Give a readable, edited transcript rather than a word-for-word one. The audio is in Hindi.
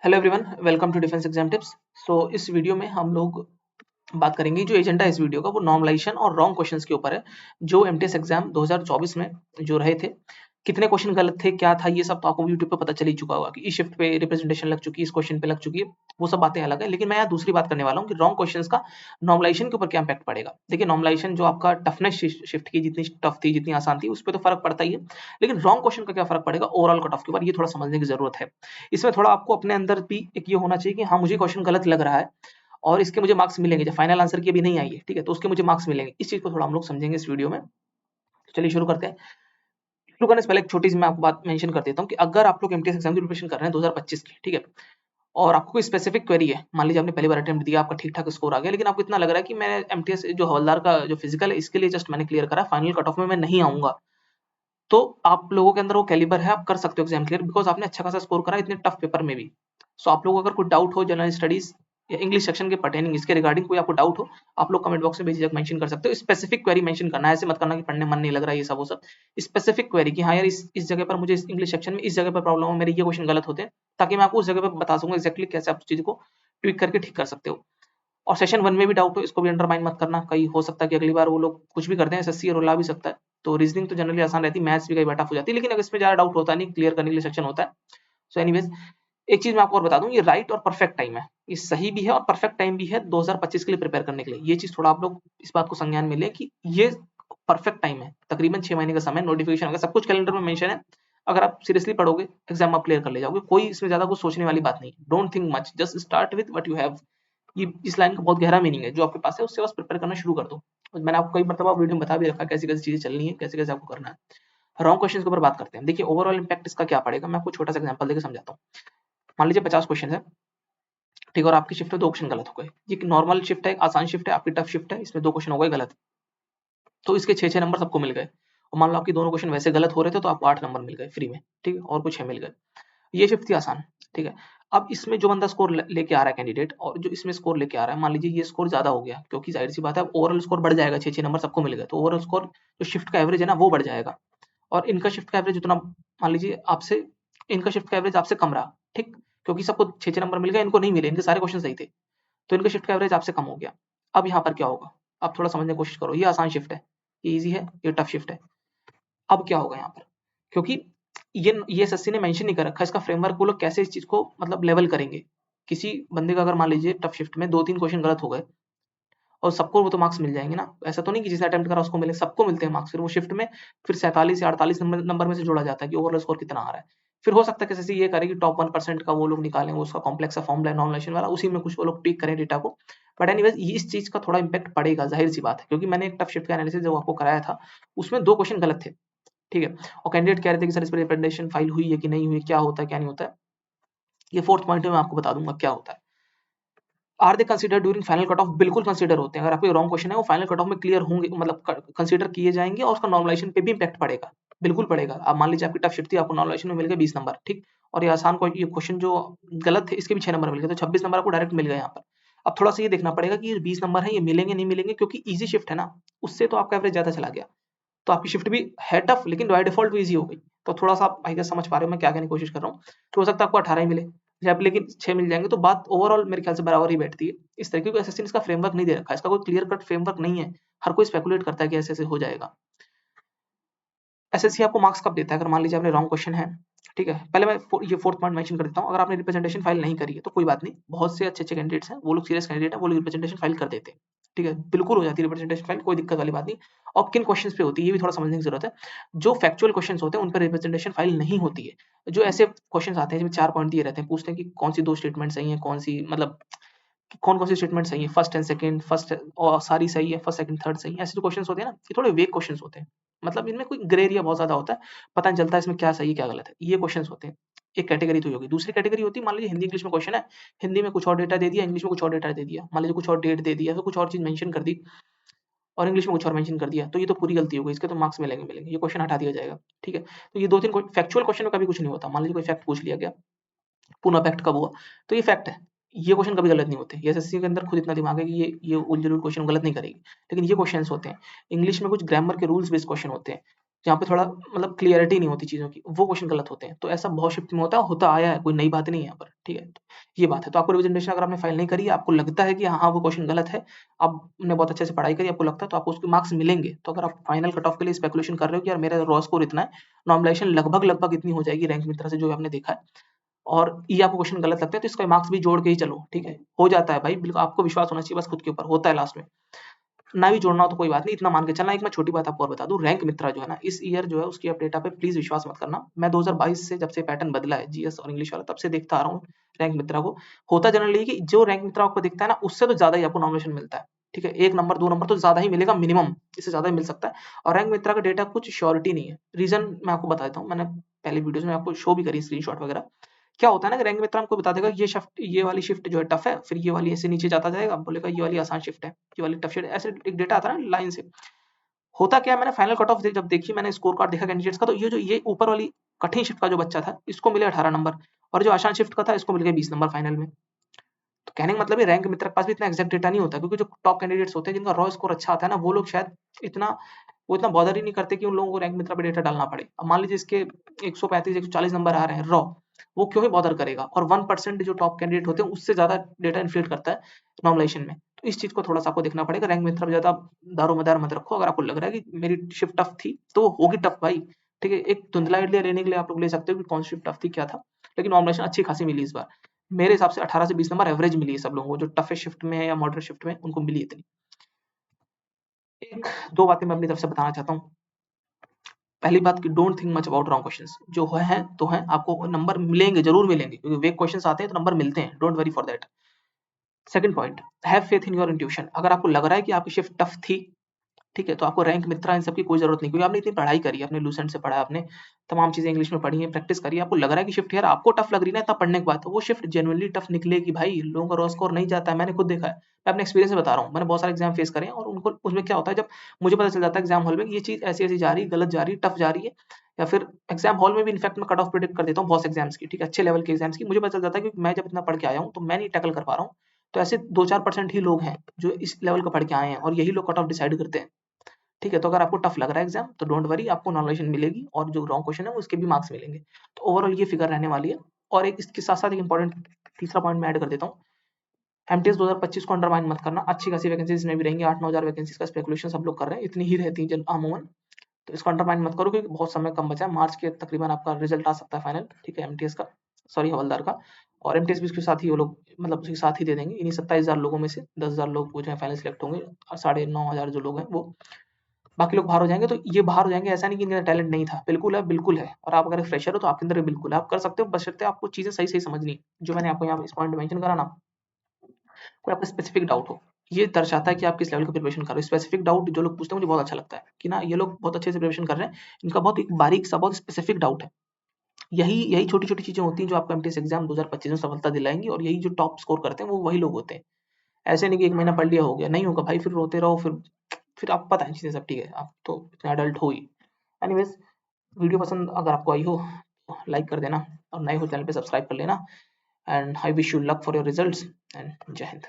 Hello everyone, welcome to defence exam tips. इस वीडियो में हम लोग बात करेंगे। जो एजेंडा है इस वीडियो का वो नॉर्मलाइजेशन और रॉन्ग क्वेश्चंस के ऊपर है। जो एमटीएस एग्जाम 2024 में जो रहे थे, कितने क्वेश्चन गलत थे, क्या था, ये सब तो आपको यूट्यूब पे पता चल ही चुका होगा कि इस शिफ्ट पे रिप्रेजेंटेशन लग चुकी है, इस क्वेश्चन पे लग चुकी है। वो सब बातें अलग है, लेकिन मैं यहाँ दूसरी बात करने वाला हूँ कि रॉन्ग क्वेश्चंस का नॉर्मलाइजेशन के ऊपर क्या इंपैक्ट पड़ेगा। देखिए, नॉर्मलाइजेशन जो आपका टफनेस शिफ्ट की जितनी टफ थी, जितनी आसान थी, उस पर तो फर्क पड़ता ही है, लेकिन रॉन्ग क्वेश्चन का क्या फर्क पड़ेगा ओवरऑल कट ऑफ के ऊपर, ये थोड़ा समझने की जरूरत है। इसमें थोड़ा आपको अपने अंदर भी एक ये होना चाहिए कि हाँ, मुझे क्वेश्चन गलत लग रहा है और इसके मुझे मार्क्स मिलेंगे। जब फाइनल आंसर की अभी नहीं आई है, ठीक है, तो उसके मुझे मार्क्स मिलेंगे। इस चीज को थोड़ा हम लोग समझेंगे इस वीडियो में। चलिए शुरू करते हैं। शुरू करने से पहले एक छोटी सी मैं आपको बात मेंशन कर देता हूँ कि अगर आप लोग एमटीएस एग्जाम की प्रिपरेशन कर रहे हैं 2025 की, ठीक है, और आपको कोई स्पेसिफिक क्वेरी है, मान लीजिए आपने पहली बार अटेम्प्ट दिया, आपका ठीक ठाक स्कोर आ गया, लेकिन आपको इतना लग रहा है कि मैं एमटीएस जो हवलदार का जो फिजिकल है इसके लिए जस्ट मैंने क्लियर करा, फाइनल कट ऑफ में मैं नहीं आऊंगा, तो आप लोगों के अंदर वो कैलिबर है, आप कर सकते हो एग्जाम क्लियर, बिकॉज आपने अच्छा खासा स्कोर करा इतने टफ पेपर में भी। सो आप लोगों को अगर कोई डाउट हो जनरल स्टडीज या इंग्लिश सेक्शन के पर्टेनिंग इसके रिगार्डिंग कोई आपको डाउट हो, आप लोग कमेंट बॉक्स में बेझिझक मेंशन कर सकते हो। स्पेसिफिक क्वेरी मेंशन करना है, ऐसे मत करना कि पढ़ने मन नहीं लग रहा है, ये सब वो सब। स्पेसिफिक क्वेरी कि हाँ यार, इस जगह पर मुझे इंग्लिश सेक्शन में इस जगह पर प्रॉब्लम है, मेरे ये क्वेश्चन गलत होते हैं, ताकि मैं आपको उस जगह पर बता सकूंगा एक्जैक्टली कैसे आप उस चीज को ट्विक करके ठीक कर सकते हो। और सेशन वन में भी डाउट हो, इसको भी अंडरमाइन मत करना, कहीं हो सकता है कि अगली बार वो लोग कुछ भी कर दें, एसएससी रुला भी सकता है। तो रीजनिंग तो जनरली आसान रहती है, मैथ्स भी कई बार टफ हो जाती है, लेकिन अगर इसमें ज्यादा डाउट होता नहीं, क्लियर करने के लिए सेक्शन होता है। सो एनीवेज, एक चीज मैं आपको और बता दूं, ये राइट और परफेक्ट टाइम है, ये सही भी है और परफेक्ट टाइम भी है 2025 के लिए प्रिपेयर करने के लिए। ये चीज थोड़ा आप लोग इस बात को संज्ञान में लें कि ये परफेक्ट टाइम है, तकरीबन 6 महीने का समय, नोटिफिकेशन अगर सब कुछ कैलेंडर में मेंशन है, अगर आप सीरियसली पढ़ोगे एग्जाम आप क्लियर कर ले जाओगे। कोई इसमें ज्यादा कुछ सोचने वाली बात नहीं है। Don't think much, just start with what you have. ये इस लाइन का बहुत गहरा मीनिंग है, जो आपके पास है उससे बस प्रिपेयर करना शुरू कर दो। और मैंने आपको कई मरतबा वीडियो में बता भी रखा कैसी कैसी चीजें चलनी है, कैसे कैसे आपको करना है। रॉन्ग क्वेश्चन के ऊपर बात करते हैं। देखिए, ओवरऑल इंपैक्ट इसका क्या पड़ेगा, मैं आपको छोटा सा एग्जांपल देकर समझाता हूँ। मान लीजिए 50 क्वेश्चन है, ठीक है, और आपकी शिफ्ट में 2 क्वेश्चन गलत हो गए। ये नॉर्मल शिफ्ट है, एक आसान शिफ्ट है, आपकी टफ शिफ्ट है, इसमें 2 क्वेश्चन हो गए गलत, तो इसके 6-6 नंबर सबको मिल गए। और मान लो आपकी दोनों क्वेश्चन वैसे गलत हो रहे थे, तो आपको 8 नंबर मिल गए फ्री में, ठीक है, और कुछ 6 मिल गए। ये शिफ्ट थी आसान, ठीक है। अब इसमें जो बंदा स्कोर लेके आ रहा है कैंडिडेट, और जो इसमें स्कोर लेके आ रहा है, मान लीजिए ये स्कोर ज्यादा हो गया, क्योंकि जाहिर सी बात है ओवरऑल स्कोर बढ़ जाएगा, 6-6 नंबर सबको मिल गए, तो ओवरऑल स्कोर जो शिफ्ट का एवरेज है ना वो बढ़ जाएगा। और इनका शिफ्ट का एवरेज उतना, मान लीजिए आपसे, इनका शिफ्ट का एवरेज आपसे कम रहा, ठीक, क्योंकि सबको 6-6 नंबर मिल गए, इनको नहीं मिले, इनके सारे क्वेश्चन सही थे, तो इनका शिफ्ट का एवरेज आपसे कम हो गया। अब यहाँ पर क्या होगा, आप थोड़ा समझने की कोशिश करो। ये आसान शिफ्ट है, ये ईजी है, ये टफ शिफ्ट है। अब क्या होगा यहाँ पर, क्योंकि ये एसएससी ने मेंशन नहीं कर रखा इसका फ्रेमवर्क, वो लोग कैसे इस चीज को मतलब लेवल करेंगे। किसी बंदे का अगर मान लीजिए टफ शिफ्ट में 2-3 क्वेश्चन गलत हो गए, और सबको वो तो मार्क्स मिल जाएंगे ना, ऐसा तो नहीं कि जिसने अटेम्प्ट करा उसको मिले, सबको मिलते हैं मार्क्स। फिर वो शिफ्ट में फिर 47 या 48 नंबर में से जोड़ा जाता है कि ओवरऑल स्कोर कितना आ रहा है। फिर हो सकता है कि ये करे कि टॉप 1% का वो लोग निकालें, वो उसका कॉम्प्लेक्स सा फॉर्मूला नॉमिनेशन वाला, उसी में कुछ वो लोग टिक करें डेटा को। बट एनीवेज, इस चीज का थोड़ा इंपैक्ट पड़ेगा, जाहिर सी बात है, क्योंकि मैंने एक टफ शिफ्ट का एनालिसिस जो आपको कराया था, उसमें 2 क्वेश्चन गलत थे, ठीक है, और कैंडिडेट कह रहे थे कि सर इस पर रिप्रेजेंटेशन फाइल हुई है कि नहीं हुई, क्या होता है क्या नहीं होता है। ये फोर्थ पॉइंट में मैं आपको बता दूंगा क्या होता है। Are they consider during final cut off, बिल्कुल कंसीडर होते हैं। अगर आपके रॉन्ग क्वेश्चन है वो फाइनल कट ऑफ में क्लियर होंगे, मतलब कंसीडर किए जाएंगे, और उसका नॉर्मलाइजेशन पे भी इंपैक्ट पड़ेगा, बिल्कुल पड़ेगा। अब मान लीजिए आपकी टफ शिफ्ट थी, आपको नॉर्मलाइजेशन में मिल गए 20 नंबर, ठीक, और ये आसान ये क्वेश्चन जो गलत थे इसके भी 6 नंबर मिल गए, तो 26 नंबर आपको डायरेक्ट मिल गए यहाँ पर। अब थोड़ा सा ये देखना पड़ेगा कि ये 20 नंबर है, ये मिलेंगे नहीं मिलेंगे, क्योंकि ईजी शिफ्ट है ना, उससे तो आपका एवरेज ज्यादा चला गया। तो आपकी शिफ्ट भी है टफ, लेकिन बाय डिफॉल्ट वो ईजी हो गई। तो थोड़ा सा आप आई गेस समझ पा रहे हो मैं क्या कहने की कोशिश कर रहा हूँ। तो हो सकता है आपको 18 ही मिले, जब लेकिन 6 मिल जाएंगे, तो बात ओवरऑल मेरे ख्याल से बराबर ही बैठती है। इस तरीके को एसएससी ने इसका फ्रेमवर्क नहीं दे रखा है, इसका कोई क्लियर कट फ्रेमवर्क नहीं है। हर कोई स्पेकुलेट करता है कि ऐसे ऐसे हो जाएगा। एसएससी आपको मार्क्स कब देता है, अगर मान लीजिए आपने रॉन्ग क्वेश्चन है, ठीक है। पहले मैं ये फोर्थ पॉइंट मेंशन कर देता हूँ, अगर आपने रिप्रेजेंटेशन फाइल नहीं करी है तो कोई बात नहीं, बहुत से अच्छे अच्छे कैंडिडेट्स हैं, वो लोग सीरियस कैंडिडेट है, वो लोग रिप्रेजेंटेशन फाइल कर देते हैं, ठीक है, बिल्कुल हो जाती है रिप्रेजेंटेशन फाइल, कोई दिक्कत वाली बात नहीं। और किन क्वेश्चंस पे होती है ये भी थोड़ा समझने की जरूरत है। जो फैक्चुअल क्वेश्चंस होते हैं उन पर रिप्रेजेंटेशन फाइल नहीं होती है। जो ऐसे क्वेश्चंस आते हैं जिसमें 4 पॉइंट दिए रहते हैं, पूछते हैं कि कौन सी 2 स्टेटमेंट सही है, कौन सी मतलब कौन-कौन सी स्टेटमेंट सही है, फर्स्ट एंड सेकंड, फर्स्ट और सारी सही है, फर्स्ट, सेकंड, थर्ड सही है। ऐसे जो क्वेश्चंस होते हैं ना, ये थोड़े वेग क्वेश्चंस होते हैं। मतलब इनमें कोई ग्रे एरिया बहुत ज़्यादा होता है, पता नहीं चलता है इसमें क्या सही है, क्या गलत है। ये क्वेश्चंस होते हैं। एक कैटेगरी तो ये होगी। दूसरी कैटेगरी होती है, मान लीजिए हिंदी इंग्लिश में क्वेश्चन है, हिंदी में कुछ और डेटा दे दिया, इंग्लिश में कुछ और डेटा दे दिया। मान लीजिए कुछ और डेट दे दिया, फिर कुछ और चीज़ मेंशन कर दी, और इंग्लिश में कुछ और मेंशन कर दिया, तो ये तो पूरी गलती हो गई, इसके तो मार्क्स मिलेंगे मिलेंगे, ये क्वेश्चन हटा दिया जाएगा, ठीक है। तो ये 2-3 फैक्चुअल क्वेश्चन में कभी कुछ नहीं होता। मान लीजिए कोई फैक्ट पूछ लिया गया, पुनः फैक्ट कब हुआ, तो ये फैक्ट है। ये क्वेश्चन कभी गलत नहीं होते। ये एसएससी के अंदर खुद इतना दिमाग है कि ये उलझुल क्वेश्चन गलत नहीं करेगी। लेकिन ये क्वेश्चंस होते हैं, इंग्लिश में कुछ ग्रामर के रूल्स बेस्ड क्वेश्चन होते हैं, जहाँ पे थोड़ा मतलब क्लियरिटी नहीं होती चीज़ों की, वो क्वेश्चन गलत होते हैं। तो ऐसा बहुत शिफ्ट में होता है, होता आया है, कोई नई बात नहीं है यहाँ पर, ठीक है। ठीक है, ये बात है। तो आपको रिप्रेजेंटेशन अगर आपने फाइल नहीं करी है, आपको लगता है कि हाँ वो क्वेश्चन गलत है, आपने बहुत अच्छे से पढ़ाई करी, आपको लगता है, तो आपको उसके मार्क्स मिलेंगे। तो अगर आप फाइनल कट ऑफ के लिए स्पेकुलेशन कर रहे हो कि यार मेरा रॉ स्कोर इतना है, नॉर्मलाइजेशन लगभग लगभग इतनी हो जाएगी रैंक मित्रा से जो आपने देखा है, और ये आपको क्वेश्चन गलत लगता है तो इसका मार्क्स भी जोड़ के ही चलो, ठीक है, हो जाता है भाई, बिल्कुल आपको विश्वास होना चाहिए बस खुद के ऊपर, होता है लास्ट में। ना भी जोड़ना हो तो कोई बात नहीं, इतना मान के चलना। एक मैं छोटी बात आपको और बता दूं, रैंक मित्रा जो है ना, इस ईयर जो है उसकी अपडेटा पे प्लीज विश्वास मत करना। मैं 2022 से जब से पैटर्न बदला है जीएस और इंग्लिश वाला, तब से देखता आ रहा हूँ रैंक मित्रा को। होता जनरली कि जो रैंक मित्रा आपको दिखता है ना, उससे तो ज्यादा ही आपको नॉमिनेशन मिलता है, ठीक है, 1 नंबर 2 नंबर तो ज्यादा ही मिलेगा मिनिमम, इससे ज्यादा ही मिल सकता है। और रैंक मित्रा का डेटा कुछ श्योरिटी नहीं है, रीजन मैं आपको बता देता हूँ, मैंने पहले वीडियोस में आपको शो भी करी स्क्रीनशॉट वगैरह। क्या होता है ना कि रैंक मित्रा हमको बता देगा ये शिफ्ट, ये वाली शिफ्ट जो है टफ है, फिर ये वाली ऐसे नीचे जाता जाएगा, बोलेगा ये वाली आसान शिफ्ट है, ये वाली टफ शिफ्ट, ऐसे एक डेटा आता है ना लाइन से। होता क्या है, मैंने फाइनल कट ऑफ जब देखी, मैंने स्कोर कार्ड देखा कैंडिडेट्स का, तो ये ऊपर वाली कठिन शिफ्ट का जो बच्चा था, इसको मिले 18 नंबर, और जो आसान शिफ्ट का था इसको मिल गए 20 नंबर फाइनल में। तो कहने का मतलब है रैंक मित्र के पास भी इतना एग्जैक्ट डेटा नहीं होता, क्योंकि जो टॉप कैंडिडेट्स होते हैं जिनका रॉ स्कोर अच्छा आता है ना, वो लोग शायद इतना वो इतना बॉदर ही नहीं करते कि उन लोगों को रैंक मित्र पे डेटा डालना पड़े। अब मान लीजिए इसके 135 140 नंबर आ रहे हैं रॉ, वो क्यों ही बॉदर करेगा, और 1% जो टॉप कैंडिडेट होते हैं उससे ज्यादा डेटा इन्फ्लेट करता है नॉर्मलाइजेशन में। तो इस चीज को थोड़ा सा आपको देखना पड़ेगा, रैंक मित्र पे ज्यादा दारोमदार मत रखो। अगर आपको लग रहा है कि मेरी शिफ्ट टफ थी तो वो होगी टफ भाई, ठीक है, एक धुंधला आइडिया लेने के लिए आप लोग ले सकते हो कि कौन सी शिफ्ट टफ थी क्या था, लेकिन नॉर्मलाइजेशन अच्छी खासी मिली इस बार। मेरे हिसाब से 18 से 20 नंबर एवरेज मिली है सब लोगों को, जो टफेस्ट शिफ्ट में है या मॉडरेट शिफ्ट में उनको मिली इतनी। एक दो बातें मैं अपनी तरफ से बताना चाहता हूँ। पहली बात कि don't think much about wrong questions, जो है तो है, आपको नंबर मिलेंगे, जरूर मिलेंगे, क्योंकि वेक क्वेश्चंस आते हैं तो नंबर मिलते हैं, don't worry for that. Second point, have faith in your intuition. अगर आपको लग रहा है कि आपकी शिफ्ट टफ थी, ठीक है, तो आपको रैंक मित्रा इन सब की कोई जरूरत नहीं, क्योंकि आपने इतनी पढ़ाई करी है, आपने लूसेंट से पढ़ा है, आपने तमाम चीजें इंग्लिश में पढ़ी है, प्रैक्टिस करी है, आपको लग रहा है कि शिफ्ट यार आपको टफ लग रही है ना इतना पढ़ने के बाद, तो वो शिफ्ट जेन्युइनली टफ निकलेगी भाई। लोगों का रॉ स्कोर नहीं जाता है, मैंने खुद देखा है, मैं अपने एक्सपीरियंस से बता रहा हूँ, मैंने बहुत सारे एग्जाम फेस करे हैं, और उनको उसमें क्या होता है, जब मुझे पता चल जाता है एग्जाम हॉल में कि ये चीज ऐसी ऐसी जा रही है, गलत जा रही है, टफ जा रही है, या फिर एग्जाम हॉल में भी इनफैक्ट मैं कट ऑफ प्रिडिक्ट कर देता हूँ बहुत एग्जाम्स की, ठीक है, अच्छे लेवल के एग्जाम्स की, मुझे पता चल जाता है कि मैं जब इतना पढ़ के आया हूँ तो मैं नहीं टैकल कर पा रहा हूँ। तो ऐसे 2-4% ही लोग हैं जो इस लेवल का पढ़ के आए हैं, और यही लोग कट ऑफ डिसाइड करते हैं, ठीक है। तो अगर आपको टफ लग रहा है एग्जाम, तो डोंट वरी, आपको नॉर्मलाइजेशन मिलेगी, और जो रॉन्ग क्वेश्चन है उसके भी मार्क्स मिलेंगे। तो ओवरऑल ये फिगर रहने वाली है। और एक इसके साथ साथ एक इंपॉर्टेंट तीसरा पॉइंट मैं ऐड कर देता हूँ, एमटीएस 2025 को अंडरमाइन मत करना, अच्छी खासी वैकेंसीज में भी रहेंगी, 8-9 हज़ार वैकेंसीज का स्पेकुलेशन सब लोग कर रहे हैं, इतनी ही रहती है अमूमन। तो इसको अंडरमाइन मत करो, क्योंकि बहुत समय कम बचा है, मार्च के तकरीबन आपका रिजल्ट आ सकता है फाइनल, ठीक है, एमटीएस का, सॉरी हवलदार का। और एमटीएस भी उसके साथ ही वो लोग मतलब उसके साथ ही दे देंगे, इन्हीं 27,000 लोगों में से 10,000 लोग वो जो है फाइनल सिलेक्ट होंगे, और 9,500 जो लोग हैं वो, बाकी लोग बाहर हो जाएंगे। तो ये बाहर हो जाएंगे, ऐसा नहीं कि इनके अंदर टैलेंट नहीं था, बिल्कुल है, बिल्कुल है। और आप अगर फ्रेशर हो तो आपके अंदर भी बिल्कुल है, आप कर सकते हो, बशर्ते आपको चीजें सही सही समझनी है। जो मैंने आपको यहाँ इस पॉइंट मेंशन करा ना, कोई आपका स्पेसिफिक डाउट हो, ये दर्शाता है कि आप किस लेवल का प्रिपरेशन कर रहे हो। स्पेसिफिक डाउट जो लोग पूछते हैं मुझे बहुत अच्छा लगता है कि ना ये लोग बहुत अच्छे से प्रिपरेशन कर रहे हैं, इनका बहुत एक बारीक सा बहुत स्पेसिफिक डाउट है। यही यही छोटी छोटी चीजें होती हैं जो आपको एमटीएस एग्जाम 2025 में सफलता दिलाएंगी, और यही जो टॉप स्कोर करते हैं वो वही लोग होते हैं। ऐसे नहीं कि एक महीना पढ़ लिया हो गया, नहीं होगा भाई, फिर रोते रहो, फिर आपको पता है चीजें सब, ठीक है, आप तो इतने एडल्ट हो ही। एनीवेज, वीडियो पसंद अगर आपको आई हो तो लाइक कर देना, और नए हो चैनल पे सब्सक्राइब कर लेना, and I wish you luck for your results, and जय हिंद।